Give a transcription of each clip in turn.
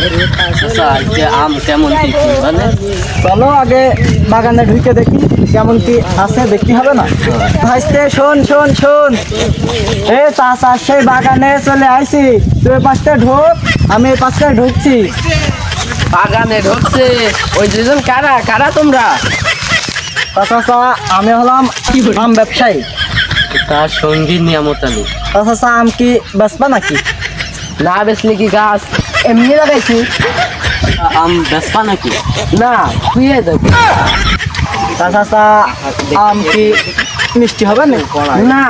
আচ্ছা যে আম কেমন কি মানে চলো আগে বাগানে ঢুকে দেখি কেমন কি আছে, দেখতে হবে না? ভাইস্তে শোন শোন শোন, এ চাষা সেই বাগানে চলে আইছি, তুই পাশে ঢোক, আমি এই পাশে ঢুকছি। বাগানে ঢুকছে ওই দুজন কারা কারা তোমরা? চাচা আমি হলাম আম ব্যবসায়ী। তার সঙ্গী নিয়ামত আলী। চাচা আম কি বেচবা নাকি? না বেচলে কি গাছ এমনি লাগাইছি? আম বেচবা নাকি? না খুঁয়ে দেবো। চাচা আম কি মিষ্টি হবে না? না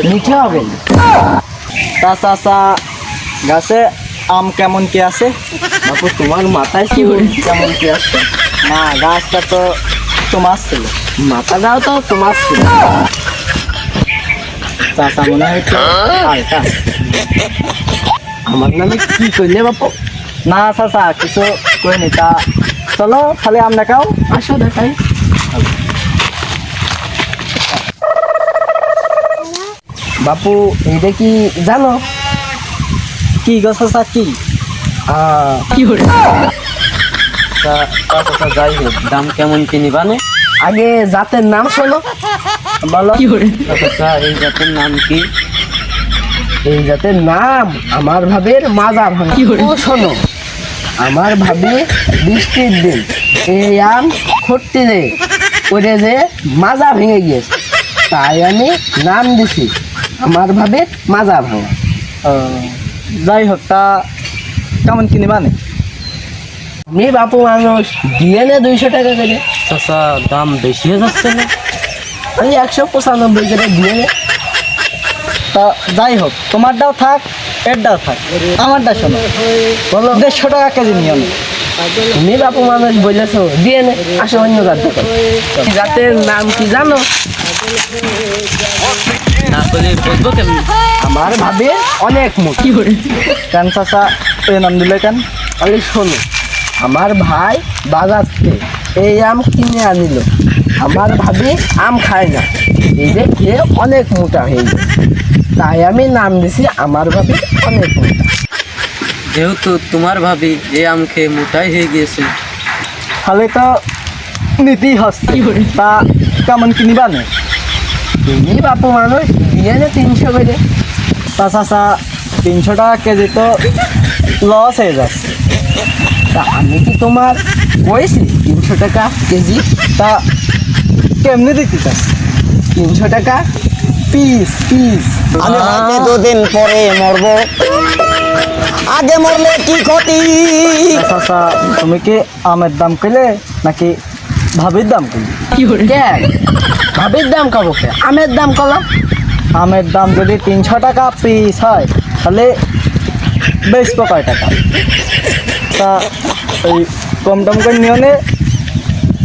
মিঠে হবে না। চাচা গাছে আম কেমন কি আছে? বাপু তোমার মাথায় কি কেমন কি আছে? না গাছটা তো তোমার ছিল। মাথাটাও তো তোমার ছিল। চাচা মনে হয় একটু হালকা। আমার নামে কি করলে বাপু? না চাচা কিছু করিনি। তা চলো খালি আম দেখাও। আসো দেখাই। বাপু এইটা কি জানো? কি গো চাচা কি? যাই হোক দাম কেমন কি নিবানে? আগে জাতের নাম শোনো। বলো। এই জাতের নাম কি? এই জাতের নাম আমার ভাবের মাজা ভাঙা। ও শোনো, আমার ভাবি বৃষ্টির দিন এই আম খট্টি রে করে যে মাজা ভেঙে গিয়েছে, তাই আমি নাম দিছি আমার ভাবের মাজা ভাঙা। যাই হোক, তা কেমন কি নিবানে? আমি বাপু মানুষ দিয়ে নে 200 টাকা করে। চাচা দাম বেশি হয়ে যাচ্ছে না? আমি 195 করে দিয়ে নে। তা যাই হোক, তোমারটাও থাক এরটাও থাক, আমারটা শোনো, বলো 150 টাকা কেজি নিও না। তুমি বাপু মানুষ বলেছো দিয়ে নে। আসো অন্য জাত জাতের নাম কি জানো? না বলে বলবো কেমন? আমার ভাবে অনেক মুখ। কেন চাচা এই নাম দিলে কেন? তাহলে শোনো, আমার ভাই বাজার থেকে এই আম কিনে আনিল। আমার ভাবি আম খায় না, এই যে খেয়ে অনেক মোটা হয়ে গেছে, তাই আমি নাম দিছি আমার ভাবি অনেক মোটা। যেহেতু তোমার ভাবি এই আম খেয়ে মোটাই হয়ে গিয়েছে, তাহলে তো নিতেই হচ্ছে। তা কেমন কি নিবানে? তুমি বাপু মানুষ দিয়ে নে 300 করে। তা চাচা 300 টাকা কেজি তো লস হয়ে যাচ্ছে। তা আমি কি তোমার কইছি 300 টাকা কেজি? তা কেমনি দিতে চাস? 300 টাকা পিস পিস। আমি হয়তো 2 দিন পরে মরবো, আগে মরলে কি ক্ষতি? চাচা তুমি কি আমের দাম কইলে নাকি ভাবির দাম কইলে? কেন ভাবির দাম কব কে? আমের দাম কলাম। আমের দাম যদি 300 টাকা পিস হয় তাহলে বেচবো কয় টাকা? তা ওই কম টম করে নিও নে,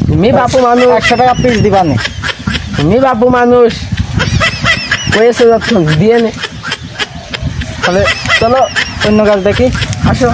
তুমি বাপু মানুষ 100 টাকা পিস দিবা নে। তুমি বাপু মানুষ কয়েছে যখন দিয়ে নে। তাহলে চলো অন্য গাছ দেখি। আসো।